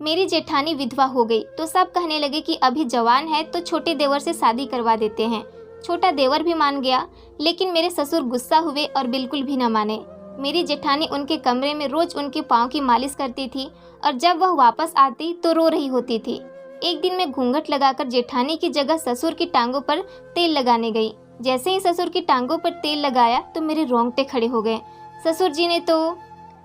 मेरी जेठानी विधवा हो गई तो सब कहने लगे कि अभी जवान है तो छोटे देवर से शादी करवा देते हैं। छोटा देवर भी मान गया, लेकिन मेरे ससुर गुस्सा हुए और बिल्कुल भी न माने। मेरी जेठानी उनके कमरे में रोज उनके पाँव की मालिश करती थी और जब वह वापस आती तो रो रही होती थी। एक दिन मैं घूंघट लगाकर जेठानी की जगह ससुर की टांगों पर तेल लगाने गई। जैसे ही ससुर की टांगों पर तेल लगाया तो मेरे रोंगटे खड़े हो गए। ससुर जी ने तो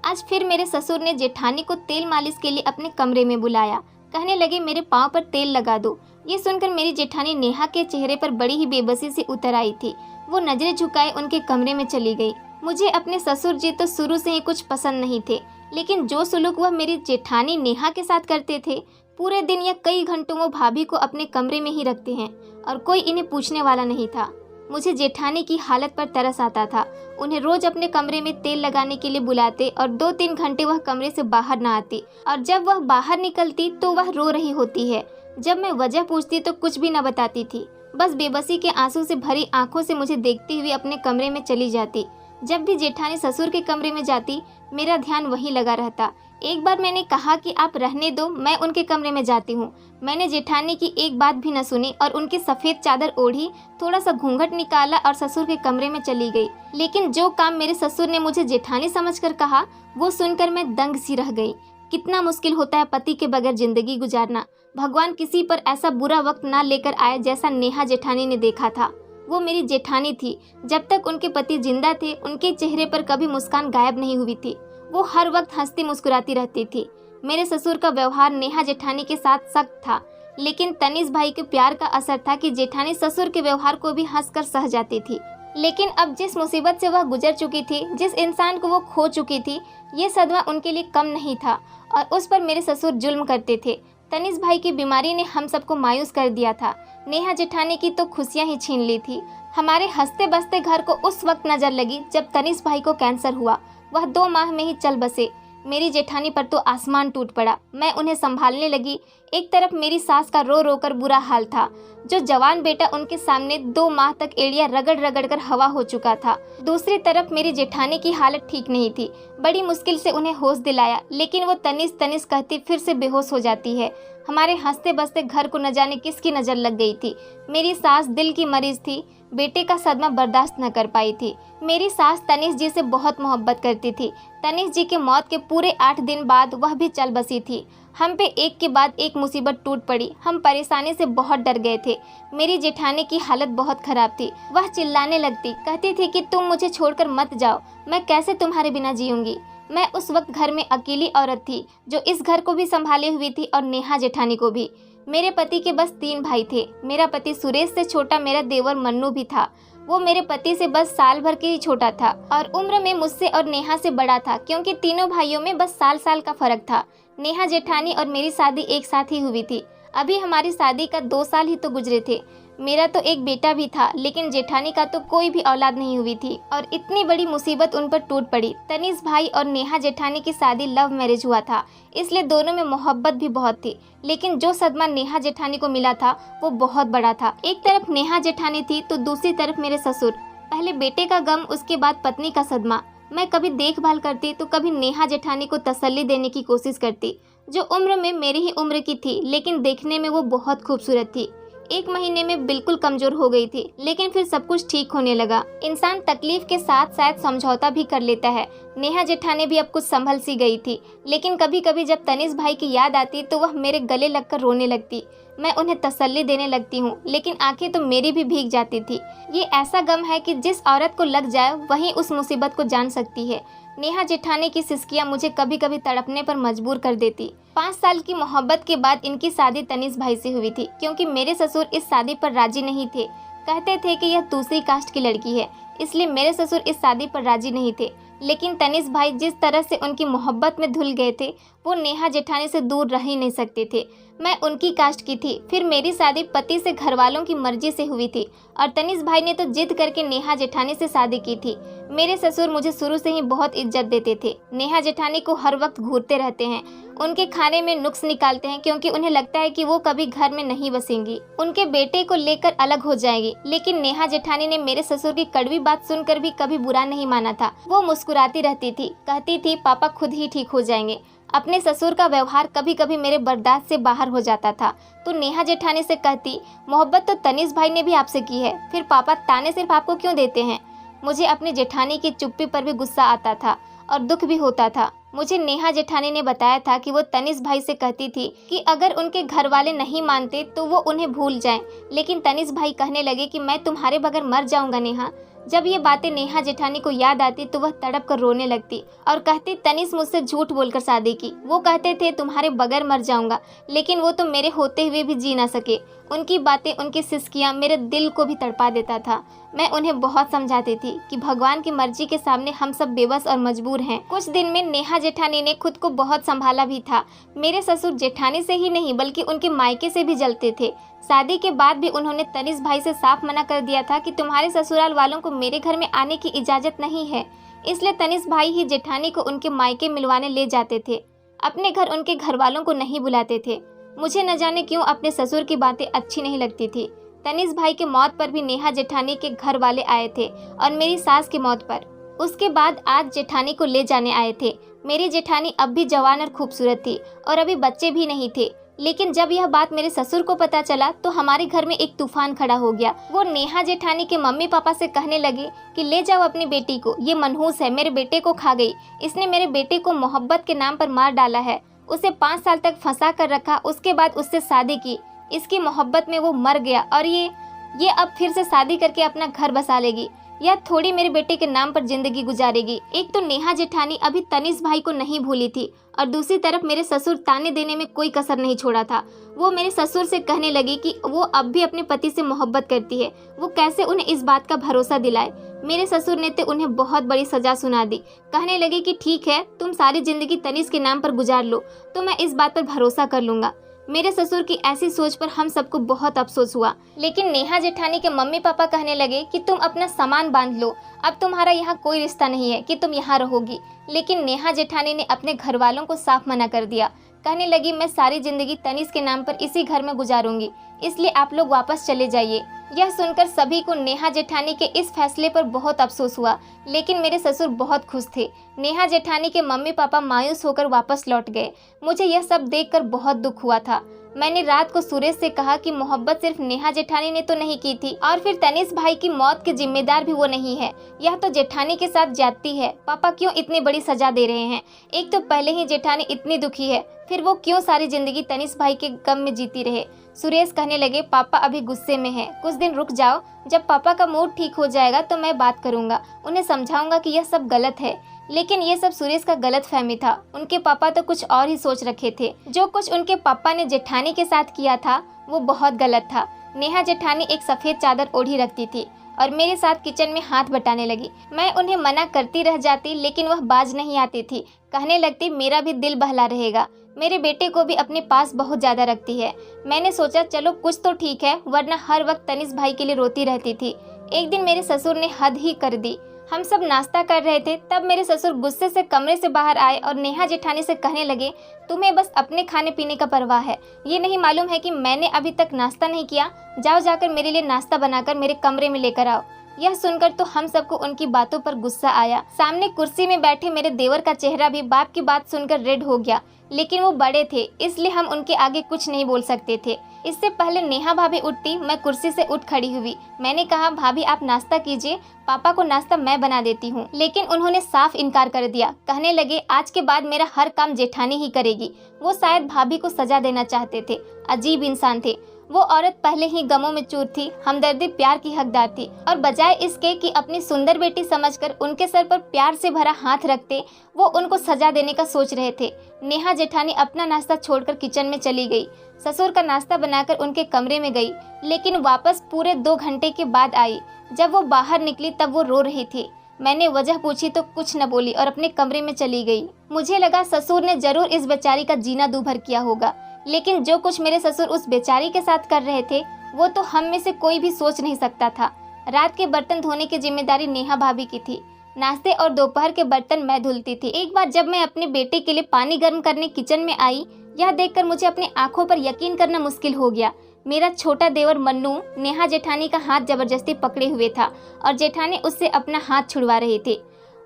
आज फिर मेरे ससुर ने जेठानी को तेल मालिश के लिए अपने कमरे में बुलाया। कहने लगे मेरे पाँव पर तेल लगा दो। ये सुनकर मेरी जेठानी नेहा के चेहरे पर बड़ी ही बेबसी से उतर आई थी। वो नजरें झुकाए उनके कमरे में चली गई। मुझे अपने ससुर जी तो शुरू से ही कुछ पसंद नहीं थे, लेकिन जो सुलूक वह मेरी जेठानी नेहा के साथ करते थे, पूरे दिन या कई घंटों वो भाभी को अपने कमरे में ही रखते हैं और कोई इन्हें पूछने वाला नहीं था। मुझे जेठानी की हालत पर तरस आता था। उन्हें रोज अपने कमरे में तेल लगाने के लिए बुलाते और 2-3 घंटे वह कमरे से बाहर ना आती, और जब वह बाहर निकलती तो वह रो रही होती है। जब मैं वजह पूछती तो कुछ भी न बताती थी, बस बेबसी के आंसू से भरी आंखों से मुझे देखती हुई अपने कमरे में चली जाती। जब भी जेठानी ससुर के कमरे में जाती मेरा ध्यान वहीं लगा रहता। एक बार मैंने कहा कि आप रहने दो, मैं उनके कमरे में जाती हूँ। मैंने जेठानी की एक बात भी न सुनी और उनकी सफ़ेद चादर ओढ़ी, थोड़ा सा घूंघट निकाला और ससुर के कमरे में चली गई। लेकिन जो काम मेरे ससुर ने मुझे जेठानी समझकर कहा, वो सुनकर मैं दंग सी रह गई। कितना मुश्किल होता है पति के बगैर जिंदगी गुजारना। भगवान किसी पर ऐसा बुरा वक्त ना लेकर आए जैसा नेहा जेठानी ने देखा था। वो मेरी जेठानी थी। जब तक उनके पति जिंदा थे उनके चेहरे पर कभी मुस्कान गायब नहीं हुई थी। वो हर वक्त हंसती मुस्कुराती रहती थी। मेरे ससुर का व्यवहार नेहा जेठानी के साथ सख्त था, लेकिन तनीष भाई के प्यार का असर था कि जेठानी ससुर के व्यवहार को भी हंसकर सह जाती थी। लेकिन अब जिस मुसीबत से वह गुजर चुकी थी, जिस इंसान को वो खो चुकी थी, ये सदमा उनके लिए कम नहीं था और उस पर मेरे ससुर जुल्म करते थे। तनीष भाई की बीमारी ने हम सबको मायूस कर दिया था। नेहा जेठानी की तो खुशियां ही छीन ली थी। हमारे हंसते बसते घर को उस वक्त नजर लगी जब तनीष भाई को कैंसर हुआ। वह 2 माह में ही चल बसे। मेरी जेठानी पर तो आसमान टूट पड़ा। मैं उन्हें संभालने लगी। एक तरफ मेरी सास का रो रो कर बुरा हाल था। जो जवान बेटा उनके सामने 2 माह तक एड़िया रगड़ रगड़ कर हवा हो चुका था। दूसरी तरफ मेरी जेठानी की हालत ठीक नहीं थी। बड़ी मुश्किल से उन्हें होश दिलाया, लेकिन वो तनीष तनीष कहती फिर से बेहोश हो जाती है। हमारे हंसते बसते घर को न जाने किसकी नज़र लग गई थी। मेरी सास दिल की मरीज थी, बेटे का सदमा बर्दाश्त न कर पाई थी। मेरी सास तनीष जी से बहुत मोहब्बत करती थी। तनीष जी के मौत के पूरे 8 दिन बाद वह भी चल बसी थी। हम पे एक के बाद एक मुसीबत टूट पड़ी। हम परेशानी से बहुत डर गए थे। मेरी जेठानी की हालत बहुत खराब थी। वह चिल्लाने लगती, कहती थी कि तुम मुझे छोड़कर मत जाओ, मैं कैसे तुम्हारे बिना जीऊंगी। मैं उस वक्त घर में अकेली औरत थी जो इस घर को भी संभाले हुई थी और नेहा जेठानी को भी। मेरे पति के बस 3 भाई थे। मेरा पति सुरेश से छोटा मेरा देवर मन्नू भी था। वो मेरे पति से बस साल भर के ही छोटा था और उम्र में मुझसे और नेहा से बड़ा था, क्योंकि तीनों भाइयों में बस साल का फर्क था। नेहा जेठानी और मेरी शादी एक साथ ही हुई थी। अभी हमारी शादी का 2 साल ही तो गुजरे थे। मेरा तो एक बेटा भी था, लेकिन जेठानी का तो कोई भी औलाद नहीं हुई थी और इतनी बड़ी मुसीबत उन पर टूट पड़ी। तनीष भाई और नेहा जेठानी की शादी लव मैरिज हुआ था, इसलिए दोनों में मोहब्बत भी बहुत थी। लेकिन जो सदमा नेहा जेठानी को मिला था वो बहुत बड़ा था। एक तरफ नेहा जेठानी थी तो दूसरी तरफ मेरे ससुर। पहले बेटे का गम, उसके बाद पत्नी का सदमा। मैं कभी देखभाल करती तो कभी नेहा जेठानी को तसल्ली देने की कोशिश करती, जो उम्र में मेरी ही उम्र की थी, लेकिन देखने में वो बहुत खूबसूरत थी। 1 महीने में बिल्कुल कमजोर हो गई थी, लेकिन फिर सब कुछ ठीक होने लगा। इंसान तकलीफ के साथ शायद समझौता भी कर लेता है। नेहा जेठानी भी अब कुछ संभल सी गई थी, लेकिन कभी कभी जब तनीष भाई की याद आती तो वह मेरे गले लगकर रोने लगती। मैं उन्हें तसल्ली देने लगती हूँ, लेकिन आंखें तो मेरी भी भीग जाती थी। ये ऐसा गम है कि जिस औरत को लग जाए वही उस मुसीबत को जान सकती है। नेहा जेठानी की सिसकियाँ मुझे कभी कभी तड़पने पर मजबूर कर देती। 5 साल की मोहब्बत के बाद इनकी शादी तनीष भाई से हुई थी, क्योंकि मेरे ससुर इस शादी पर राजी नहीं थे। कहते थे कि यह दूसरी कास्ट की लड़की है, इसलिए मेरे ससुर इस शादी पर राजी नहीं थे। लेकिन तनीष भाई जिस तरह से उनकी मोहब्बत में धुल गए थे, वो नेहा जेठानी से दूर रह ही नहीं सकते थे। मैं उनकी कास्ट की थी। फिर मेरी शादी पति से घर वालों की मर्जी से हुई थी और तनीष भाई ने तो जिद करके नेहा जेठानी से शादी की थी। मेरे ससुर मुझे शुरू से ही बहुत इज्जत देते थे। नेहा जेठानी को हर वक्त घूरते रहते हैं, उनके खाने में नुक्स निकालते हैं, क्योंकि उन्हें लगता है कि वो कभी घर में नहीं बसेंगी, उनके बेटे को लेकर अलग हो जाएगी। लेकिन नेहा जेठानी ने मेरे ससुर की कड़वी बात सुनकर भी कभी बुरा नहीं माना था। वो मुस्कुराती रहती थी, कहती थी पापा खुद ही ठीक हो जाएंगे। अपने ससुर का व्यवहार कभी कभी मेरे बर्दाश्त से बाहर हो जाता था। तो नेहा जेठानी से कहती, मोहब्बत तो तनिष्क भाई ने भी आपसे की है, फिर पापा ताने सिर्फ आपको क्यों देते हैं। मुझे अपनी जेठानी की चुप्पी पर भी गुस्सा आता था और दुख भी होता था। मुझे नेहा जेठानी ने बताया था कि वो तनिष्क भाई से कहती थी कि अगर उनके घर वाले नहीं मानते तो वो उन्हें भूल जाएं, लेकिन तनिष्क भाई कहने लगे कि मैं तुम्हारे बगैर मर जाऊंगा नेहा। जब ये बातें नेहा जेठानी को याद आती तो वह तड़प कर रोने लगती और कहती, तनिष्क मुझसे झूठ बोलकर शादी की। वो कहते थे तुम्हारे बगैर मर जाऊंगा, लेकिन वो तो मेरे होते हुए भी जी ना सके। उनकी बातें, उनकी सिसकियां मेरे दिल को भी तड़पा देता था। मैं उन्हें बहुत समझाती थी कि भगवान की मर्जी के सामने हम सब बेबस और मजबूर हैं। कुछ दिन में नेहा जेठानी ने खुद को बहुत संभाला भी था। मेरे ससुर जेठानी से ही नहीं बल्कि उनके मायके से भी जलते थे। शादी के बाद भी उन्होंने तनिष्क भाई से साफ मना कर दिया था कि तुम्हारे ससुराल वालों को मेरे घर में आने की इजाज़त नहीं है। इसलिए तनिष्क भाई ही जेठानी को उनके मायके मिलवाने ले जाते थे, अपने घर उनके घर वालों को नहीं बुलाते थे। मुझे न जाने क्यों अपने ससुर की बातें अच्छी नहीं लगती थी। तनिष्क भाई के मौत पर भी नेहा जेठानी के घर वाले आए थे और मेरी सास की मौत पर। उसके बाद आज जेठानी को ले जाने आए थे। मेरी जेठानी अब भी जवान और खूबसूरत थी और अभी बच्चे भी नहीं थे। लेकिन जब यह बात मेरे ससुर को पता चला तो हमारे घर में एक तूफान खड़ा हो गया। वो नेहा जेठानी के मम्मी पापा से कहने लगे कि ले जाओ अपनी बेटी को, ये मनहूस है, मेरे बेटे को खा गई। इसने मेरे बेटे को मोहब्बत के नाम पर मार डाला है। उसे 5 साल तक फंसा कर रखा, उसके बाद उससे शादी की। इसकी मोहब्बत में वो मर गया और ये अब फिर से शादी करके अपना घर बसा लेगी। यह थोड़ी मेरे बेटे के नाम पर जिंदगी गुजारेगी। एक तो नेहा जेठानी अभी तनिष्क भाई को नहीं भूली थी और दूसरी तरफ मेरे ससुर ताने देने में कोई कसर नहीं छोड़ा था। वो मेरे ससुर से कहने लगी कि वो अब भी अपने पति से मोहब्बत करती है, वो कैसे उन्हें इस बात का भरोसा दिलाए। मेरे ससुर ने तो उन्हें बहुत बड़ी सजा सुना दी। कहने लगे कि ठीक है, तुम सारी जिंदगी तनिष्क के नाम पर गुजार लो तो मैं इस बात पर भरोसा कर लूंगा। मेरे ससुर की ऐसी सोच पर हम सबको बहुत अफसोस हुआ। लेकिन नेहा जेठानी के मम्मी पापा कहने लगे कि तुम अपना सामान बांध लो, अब तुम्हारा यहाँ कोई रिश्ता नहीं है कि तुम यहाँ रहोगी। लेकिन नेहा जेठानी ने अपने घर वालों को साफ मना कर दिया। कहने लगी, मैं सारी जिंदगी तनिष्क के नाम पर इसी घर में गुजारूंगी, इसलिए आप लोग वापस चले जाइए। यह सुनकर सभी को नेहा जेठानी के इस फैसले पर बहुत अफसोस हुआ, लेकिन मेरे ससुर बहुत खुश थे। नेहा जेठानी के मम्मी पापा मायूस होकर वापस लौट गए। मुझे यह सब देखकर बहुत दुख हुआ था। मैंने रात को सुरेश से कहा कि मोहब्बत सिर्फ नेहा जेठानी ने तो नहीं की थी और फिर तनिष्क भाई की मौत के जिम्मेदार भी वो नहीं है, यह तो जेठानी के साथ ज्यादती है। पापा क्यों इतनी बड़ी सजा दे रहे हैं? एक तो पहले ही जेठानी इतनी दुखी है, फिर वो क्यों सारी जिंदगी तनिष्क भाई के गम में जीती रहे। सुरेश कहने लगे, पापा अभी गुस्से में है, कुछ दिन रुक जाओ, जब पापा का मूड ठीक हो जाएगा तो मैं बात करूंगा, उन्हें समझाऊंगा कि यह सब गलत है। लेकिन ये सब सुरेश का गलत फहमी था। उनके पापा तो कुछ और ही सोच रखे थे। जो कुछ उनके पापा ने जेठानी के साथ किया था वो बहुत गलत था। नेहा जेठानी एक सफेद चादर ओढ़ी रखती थी और मेरे साथ किचन में हाथ बटाने लगी। मैं उन्हें मना करती रह जाती लेकिन वह बाज नहीं आती थी। कहने लगती, मेरा भी दिल बहला रहेगा, मेरे बेटे को भी अपने पास बहुत ज्यादा रखती है। मैंने सोचा चलो कुछ तो ठीक है, वरना हर वक्त तनिष्क भाई के लिए रोती रहती थी। एक दिन मेरे ससुर ने हद ही कर दी। हम सब नाश्ता कर रहे थे, तब मेरे ससुर गुस्से से कमरे से बाहर आए और नेहा जेठानी से कहने लगे, तुम्हें बस अपने खाने पीने का परवाह है, ये नहीं मालूम है कि मैंने अभी तक नाश्ता नहीं किया। जाओ जाकर मेरे लिए नाश्ता बनाकर मेरे कमरे में लेकर आओ। यह सुनकर तो हम सबको उनकी बातों पर गुस्सा आया। सामने कुर्सी में बैठे मेरे देवर का चेहरा भी बाप की बात सुनकर रेड हो गया, लेकिन वो बड़े थे इसलिए हम उनके आगे कुछ नहीं बोल सकते थे। इससे पहले नेहा भाभी उठती, मैं कुर्सी से उठ खड़ी हुई। मैंने कहा, भाभी आप नाश्ता कीजिए, पापा को नाश्ता मैं बना देती हूँ। लेकिन उन्होंने साफ इनकार कर दिया। कहने लगे, आज के बाद मेरा हर काम जेठानी ही करेगी। वो शायद भाभी को सजा देना चाहते थे। अजीब इंसान थे। वो औरत पहले ही गमों में चूर थी, हमदर्दी प्यार की हकदार थी और बजाय इसके कि अपनी सुंदर बेटी समझकर उनके सर पर प्यार से भरा हाथ रखते, वो उनको सजा देने का सोच रहे थे। नेहा जेठानी अपना नाश्ता छोड़कर किचन में चली गई। ससुर का नाश्ता बनाकर उनके कमरे में गई, लेकिन वापस पूरे 2 घंटे के बाद आई। जब वो बाहर निकली तब वो रो रही थी। मैंने वजह पूछी तो कुछ न बोली और अपने कमरे में चली गई। मुझे लगा ससुर ने जरूर इस बेचारी का जीना दूभर किया होगा, लेकिन जो कुछ मेरे ससुर उस बेचारी के साथ कर रहे थे वो तो हम में से कोई भी सोच नहीं सकता था। रात के बर्तन धोने की जिम्मेदारी नेहा भाभी की थी। नाश्ते और दोपहर के बर्तन मैं धुलती थी। एक बार जब मैं अपने बेटे के लिए पानी गर्म करने किचन में आई, यह देखकर मुझे अपनी आंखों पर यकीन करना मुश्किल हो गया। मेरा छोटा देवर मन्नू नेहा जेठानी का हाथ जबरदस्ती पकड़े हुए था और जेठानी उससे अपना हाथ छुड़वा रही थी।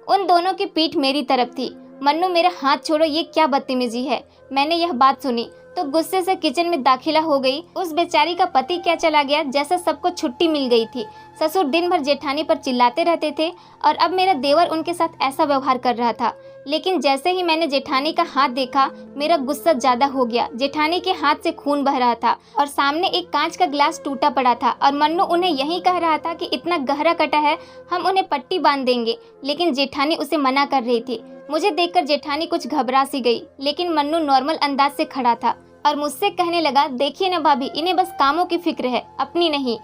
उन दोनों की पीठ मेरी तरफ थी। मन्नू मेरा हाथ छोड़ो, ये क्या बदतमीजी है। मैंने यह बात सुनी तो गुस्से से किचन में दाखिला हो गई। उस बेचारी का पति क्या चला गया, जैसे सबको छुट्टी मिल गई थी। ससुर दिन भर जेठानी पर चिल्लाते रहते थे और अब मेरा देवर उनके साथ ऐसा व्यवहार कर रहा था। लेकिन जैसे ही मैंने जेठानी का हाथ देखा, मेरा गुस्सा ज्यादा हो गया। जेठानी के हाथ से खून बह रहा था और सामने एक कांच का ग्लास टूटा पड़ा था और मन्नू उन्हें यही कह रहा था कि इतना गहरा कटा है, हम उन्हें पट्टी बांध देंगे, लेकिन जेठानी उसे मना कर रही थी। मुझे देखकर जेठानी कुछ घबरा सी गई, लेकिन मन्नू नॉर्मल अंदाज से खड़ा था और मुझसे कहने लगा, देखिए ना भाभी, इन्हें बस कामों की फिक्र है, अपनी नहीं।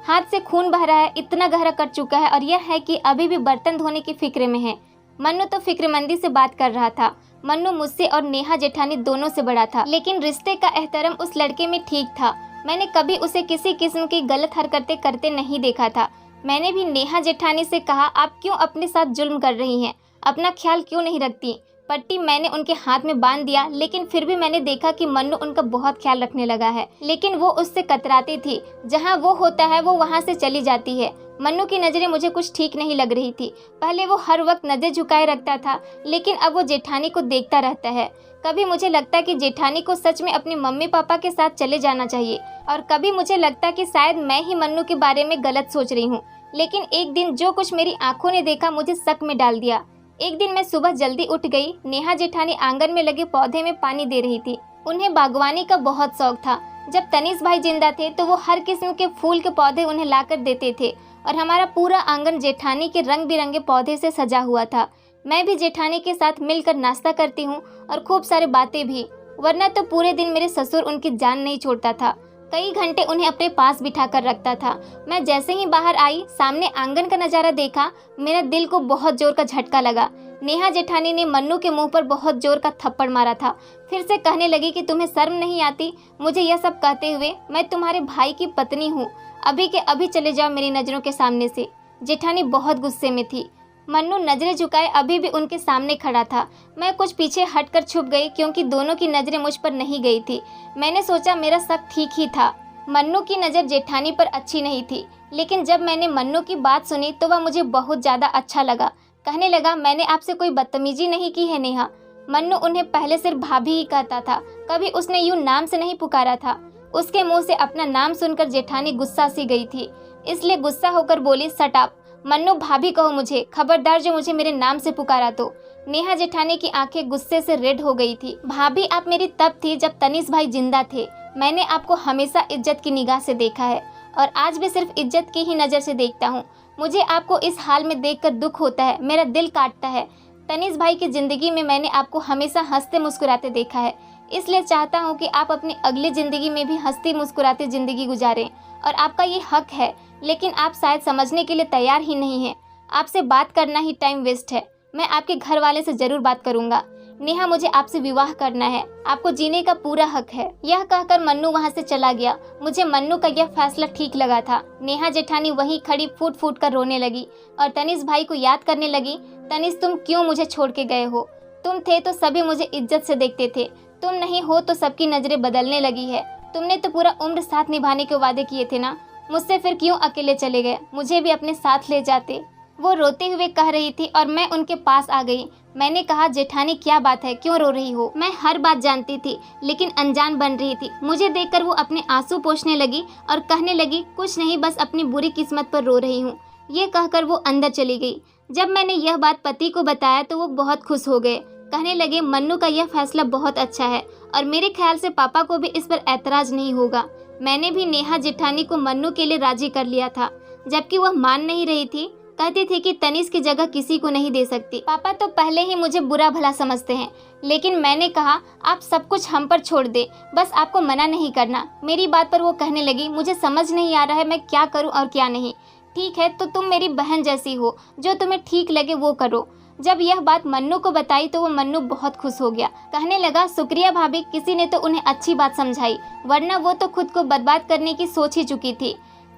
हाथ से खून बह रहा है, इतना गहरा कट चुका है और यह है कि अभी भी बर्तन धोने की फिक्र में है। मन्नू तो फिक्रमंदी से बात कर रहा था। मन्नू मुझसे और नेहा जेठानी दोनों से बड़ा था, लेकिन रिश्ते का एहतराम उस लड़के में ठीक था। मैंने कभी उसे किसी किस्म की गलत हरकतें करते नहीं देखा था। मैंने भी नेहा जेठानी से कहा, आप क्यों अपने साथ जुल्म कर रही हैं, अपना ख्याल क्यों नहीं रखती। पट्टी मैंने उनके हाथ में बांध दिया, लेकिन फिर भी मैंने देखा कि मन्नू उनका बहुत ख्याल रखने लगा है, लेकिन वो उससे कतराती थी। जहाँ वो होता है वो वहाँ से चली जाती है। मन्नू की नज़रें मुझे कुछ ठीक नहीं लग रही थी। पहले वो हर वक्त नज़र झुकाए रखता था, लेकिन अब वो जेठानी को देखता रहता है। कभी मुझे लगता कि जेठानी को सच में अपने मम्मी पापा के साथ चले जाना चाहिए और कभी मुझे लगता कि शायद मैं ही मन्नू के बारे में गलत सोच रही हूँ। लेकिन एक दिन जो कुछ मेरी आंखों ने देखा मुझे शक में डाल दिया। एक दिन मैं सुबह जल्दी उठ गई। नेहा जेठानी आंगन में लगे पौधे में पानी दे रही थी। उन्हें बागवानी का बहुत शौक था। जब तनीष भाई जिंदा थे तो वो हर किस्म के फूल के पौधे उन्हें लाकर देते थे और हमारा पूरा आंगन जेठानी के रंग बिरंगे पौधे से सजा हुआ था। मैं भी जेठानी के साथ मिलकर नाश्ता करती हूँ और खूब सारे बातें भी, वरना तो पूरे दिन मेरे ससुर उनकी जान नहीं छोड़ता था। कई घंटे उन्हें अपने पास बिठा कर रखता था। मैं जैसे ही बाहर आई, सामने आंगन का नज़ारा देखा, मेरा दिल को बहुत जोर का झटका लगा। नेहा जेठानी ने मन्नू के मुंह पर बहुत जोर का थप्पड़ मारा था। फिर से कहने लगी कि तुम्हें शर्म नहीं आती मुझे यह सब कहते हुए। मैं तुम्हारे भाई की पत्नी हूँ, अभी के अभी चले जाओ मेरी नज़रों के सामने से। जेठानी बहुत गुस्से में थी। मन्नू नजरें झुकाए अभी भी उनके सामने खड़ा था। मैं कुछ पीछे हटकर छुप गई क्योंकि दोनों की नज़रें मुझ पर नहीं गई थी। मैंने सोचा मेरा शक ठीक ही था। मन्नू की नज़र जेठानी पर अच्छी नहीं थी, लेकिन जब मैंने मन्नू की बात सुनी तो वह मुझे बहुत ज़्यादा अच्छा लगा। कहने लगा, मैंने आपसे कोई बदतमीजी नहीं की है नेहा। मन्नू उन्हें पहले सिर्फ भाभी ही कहता था, कभी उसने यूं नाम से नहीं पुकारा था। उसके मुंह से अपना नाम सुनकर जेठानी गुस्सा सी गई थी, इसलिए गुस्सा होकर बोली, शट अप मन्नू, भाभी कहो मुझे, खबरदार जो मुझे मेरे नाम से पुकारा तो। नेहा जेठानी की आंखें गुस्से से रेड हो गई थी। भाभी, आप मेरी तब थी जब तनीष भाई जिंदा थे। मैंने आपको हमेशा इज्जत की निगाह से देखा है और आज भी सिर्फ इज्जत की ही नज़र से देखता हूँ। मुझे आपको इस हाल में देखकर दुख होता है, मेरा दिल काटता है। तनीष भाई की ज़िंदगी में मैंने आपको हमेशा हंसते मुस्कुराते देखा है, इसलिए चाहता हूँ कि आप अपनी अगली ज़िंदगी में भी हंसती मुस्कुराती ज़िंदगी गुजारें और आपका ये हक है। लेकिन आप शायद समझने के लिए तैयार ही नहीं हैं। आपसे बात करना ही टाइम वेस्ट है। मैं आपके घर वाले से ज़रूर बात करूँगा। नेहा, मुझे आपसे विवाह करना है, आपको जीने का पूरा हक है। यह कहकर मन्नू वहाँ से चला गया। मुझे मन्नू का यह फैसला ठीक लगा था। नेहा जेठानी वहीं खड़ी फूट फूट कर रोने लगी और तनीष भाई को याद करने लगी। तनीष, तुम क्यों मुझे छोड़ के गए हो? तुम थे तो सभी मुझे इज्जत से देखते थे, तुम नहीं हो तो सबकी नज़रें बदलने लगी है। तुमने तो पूरा उम्र साथ निभाने के वादे किए थे ना, मुझसे फिर क्यों अकेले चले गए? मुझे भी अपने साथ ले जाते। वो रोते हुए कह रही थी और मैं उनके पास आ गई। मैंने कहा, जेठानी क्या बात है, क्यों रो रही हो? मैं हर बात जानती थी लेकिन अनजान बन रही थी। मुझे देखकर वो अपने आंसू पोंछने लगी और कहने लगी, कुछ नहीं, बस अपनी बुरी किस्मत पर रो रही हूँ। ये कहकर वो अंदर चली गई। जब मैंने यह बात पति को बताया तो वो बहुत खुश हो गए। कहने लगे, मन्नू का यह फैसला बहुत अच्छा है और मेरे ख्याल से पापा को भी इस पर ऐतराज नहीं होगा। मैंने भी नेहा जेठानी को मन्नू के लिए राजी कर लिया था, जबकि वह मान नहीं रही थी। कहती थी कि तनीष की जगह किसी को नहीं दे सकती। पापा तो पहले ही मुझे बुरा भला समझते हैं, लेकिन मैंने कहा आप सब कुछ हम पर छोड़ दे, बस आपको मना नहीं करना। मेरी बात पर वो कहने लगी, मुझे समझ नहीं आ रहा है मैं क्या करूं और क्या नहीं। ठीक है, तो तुम मेरी बहन जैसी हो, जो तुम्हें ठीक लगे वो करो। जब यह बात मन्नू को बताई तो वो मन्नू बहुत खुश हो गया। कहने लगा, शुक्रिया भाभी, किसी ने तो उन्हें अच्छी बात समझाई, वरना वो तो खुद को बर्बाद करने की सोच ही चुकी थी।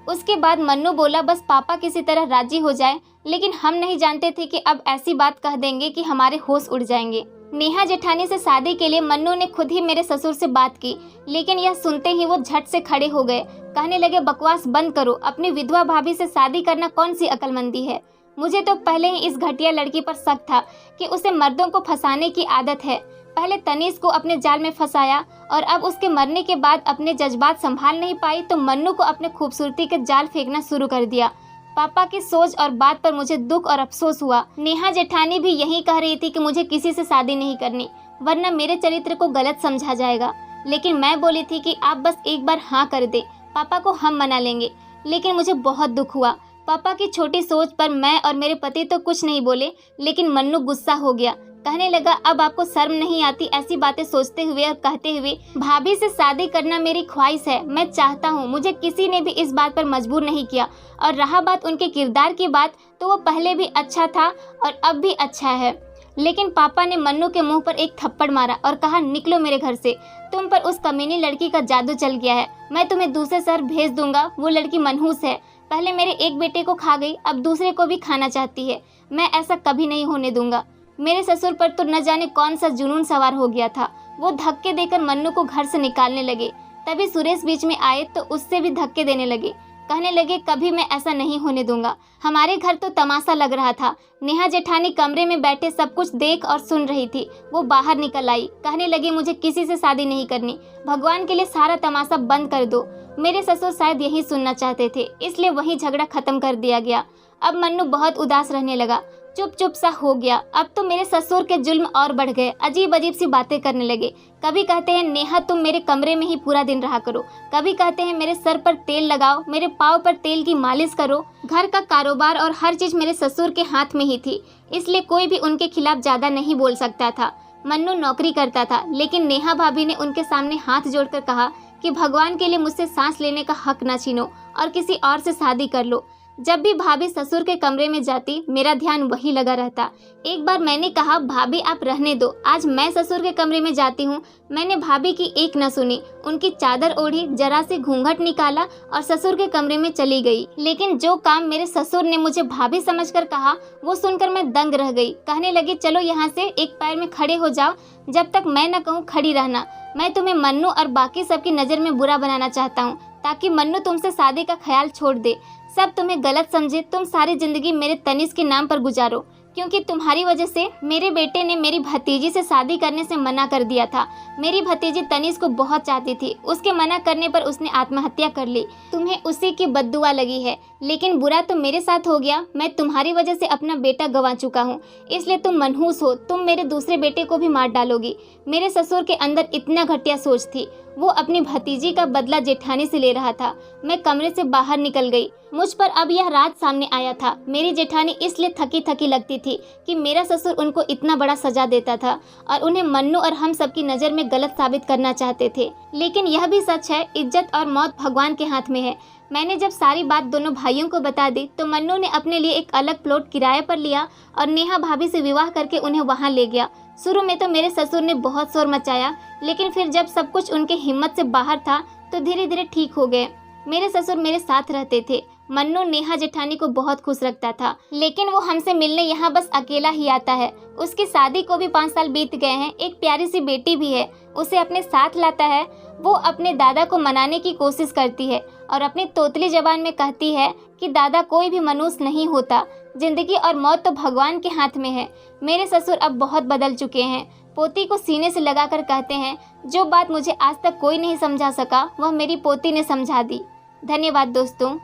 उसके बाद मन्नू बोला, बस पापा किसी तरह राजी हो जाए, लेकिन हम नहीं जानते थे कि अब ऐसी बात कह देंगे कि हमारे होश उड़ जाएंगे। नेहा जेठानी से शादी के लिए मन्नू ने खुद ही मेरे ससुर से बात की, लेकिन यह सुनते ही वो झट से खड़े हो गए। कहने लगे, बकवास बंद करो, अपनी विधवा भाभी से शादी करना कौन सी अक्लमंदी है? मुझे तो पहले ही इस घटिया लड़की पर शक था कि उसे मर्दों को फंसाने की आदत है। पहले तनीष को अपने जाल में फंसाया और अब उसके मरने के बाद अपने जज्बात संभाल नहीं पाई तो मन्नू को अपने खूबसूरती के जाल फेंकना शुरू कर दिया। पापा की सोच और बात पर मुझे दुख और अफसोस हुआ। नेहा जेठानी भी यही कह रही थी कि मुझे किसी से शादी नहीं करनी, वरना मेरे चरित्र को गलत समझा जाएगा। लेकिन मैं बोली थी कि आप बस एक बार हाँ कर दे, पापा को हम मना लेंगे। लेकिन मुझे बहुत दुख हुआ। पापा की छोटी सोच पर मैं और मेरे पति तो कुछ नहीं बोले, लेकिन मन्नू गुस्सा हो गया। कहने लगा, अब आपको शर्म नहीं आती ऐसी बातें सोचते हुए और कहते हुए? भाभी से शादी करना मेरी ख्वाहिश है, मैं चाहता हूँ, मुझे किसी ने भी इस बात पर मजबूर नहीं किया। और रहा बात उनके किरदार की बात, तो वो पहले भी अच्छा था और अब भी अच्छा है। लेकिन पापा ने मन्नू के मुंह पर एक थप्पड़ मारा और कहा, निकलो मेरे घर से, तुम पर उस कमीनी लड़की का जादू चल गया है। मैं तुम्हें दूसरे शहर भेज दूंगा। वो लड़की मनहूस है, पहले मेरे एक बेटे को खा गई, अब दूसरे को भी खाना चाहती है। मैं ऐसा कभी नहीं होने दूंगा। मेरे ससुर पर तो न जाने कौन सा जुनून सवार हो गया था। वो धक्के देकर मन्नू को घर से निकालने लगे। तभी सुरेश बीच में आए तो उससे भी धक्के देने लगे। कहने लगे, कभी मैं ऐसा नहीं होने दूंगा। हमारे घर तो तमाशा लग रहा था। नेहा जेठानी कमरे में बैठे सब कुछ देख और सुन रही थी। वो बाहर निकल आई। कहने लगी, मुझे किसी से शादी नहीं करनी, भगवान के लिए सारा तमाशा बंद कर दो। मेरे ससुर शायद यही सुनना चाहते थे, इसलिए वही झगड़ा खत्म कर दिया गया। अब मन्नू बहुत उदास रहने लगा, चुप चुप सा हो गया। अब तो मेरे ससुर के जुल्म और बढ़ गए, अजीब अजीब सी बातें करने लगे। कभी कहते हैं, नेहा तुम मेरे कमरे में ही पूरा दिन रहा करो। कभी कहते हैं, मेरे सर पर तेल लगाओ, मेरे पाँव पर तेल की मालिश करो। घर का कारोबार और हर चीज मेरे ससुर के हाथ में ही थी, इसलिए कोई भी उनके खिलाफ ज्यादा नहीं बोल सकता था। मन्नू नौकरी करता था, लेकिन नेहा भाभी ने उनके सामने हाथ जोड़कर कहा कि भगवान के लिए मुझसे सांस लेने का हक न छीनो और किसी और से शादी कर लो। जब भी भाभी ससुर के कमरे में जाती, मेरा ध्यान वही लगा रहता। एक बार मैंने कहा, भाभी आप रहने दो, आज मैं ससुर के कमरे में जाती हूँ। मैंने भाभी की एक न सुनी, उनकी चादर ओढ़ी, जरा सी घूंघट निकाला और ससुर के कमरे में चली गई। लेकिन जो काम मेरे ससुर ने मुझे भाभी समझकर कहा, वो सुनकर मैं दंग रह गई। कहने लगी, चलो यहाँ से एक पैर में खड़े हो जाओ, जब तक मैं न कहूँ खड़ी रहना। मैं तुम्हें मन्नू और बाकी सबकी नज़र में बुरा बनाना चाहता हूँ, ताकि मन्नू तुमसे शादी का ख्याल छोड़ दे। सब तुम्हें गलत समझे, तुम सारी जिंदगी मेरे तनीष के नाम पर गुजारो, क्योंकि तुम्हारी वजह से मेरे बेटे ने मेरी भतीजी से शादी करने से मना कर दिया था। मेरी भतीजी तनीष को बहुत चाहती थी, उसके मना करने पर उसने आत्महत्या कर ली। तुम्हें उसी की बद्दुआ लगी है, लेकिन बुरा तो मेरे साथ हो गया। मैं तुम्हारी वजह से अपना बेटा गंवा चुका हूँ, इसलिए तुम मनहूस हो, तुम मेरे दूसरे बेटे को भी मार डालोगी। मेरे ससुर के अंदर इतना घटिया सोच थी, वो अपनी भतीजी का बदला जेठानी से ले रहा था। मैं कमरे से बाहर निकल गई। मुझ पर अब यह राज सामने आया था। मेरी जेठानी इसलिए थकी थकी लगती थी कि मेरा ससुर उनको इतना बड़ा सजा देता था और उन्हें मन्नू और हम सबकी नज़र में गलत साबित करना चाहते थे। लेकिन यह भी सच है, इज्जत और मौत भगवान के हाथ में है। मैंने जब सारी बात दोनों भाइयों को बता दी तो मन्नू ने अपने लिए एक अलग प्लॉट किराए पर लिया और नेहा भाभी से विवाह करके उन्हें वहाँ ले गया। शुरू में तो मेरे ससुर ने बहुत शोर मचाया, लेकिन फिर जब सब कुछ उनके हिम्मत से बाहर था तो धीरे धीरे ठीक हो गए। मेरे ससुर मेरे साथ रहते थे। मन्नू नेहा जेठानी को बहुत खुश रखता था, लेकिन वो हमसे मिलने यहाँ बस अकेला ही आता है। उसकी शादी को भी 5 साल बीत गए हैं, एक प्यारी सी बेटी भी है, उसे अपने साथ लाता है। वो अपने दादा को मनाने की कोशिश करती है और अपनी तोतली जबान में कहती है कि दादा कोई भी मनुष्य नहीं होता, जिंदगी और मौत तो भगवान के हाथ में है। मेरे ससुर अब बहुत बदल चुके हैं। पोती को सीने से लगाकर कहते हैं, जो बात मुझे आज तक कोई नहीं समझा सका वह मेरी पोती ने समझा दी। धन्यवाद दोस्तों।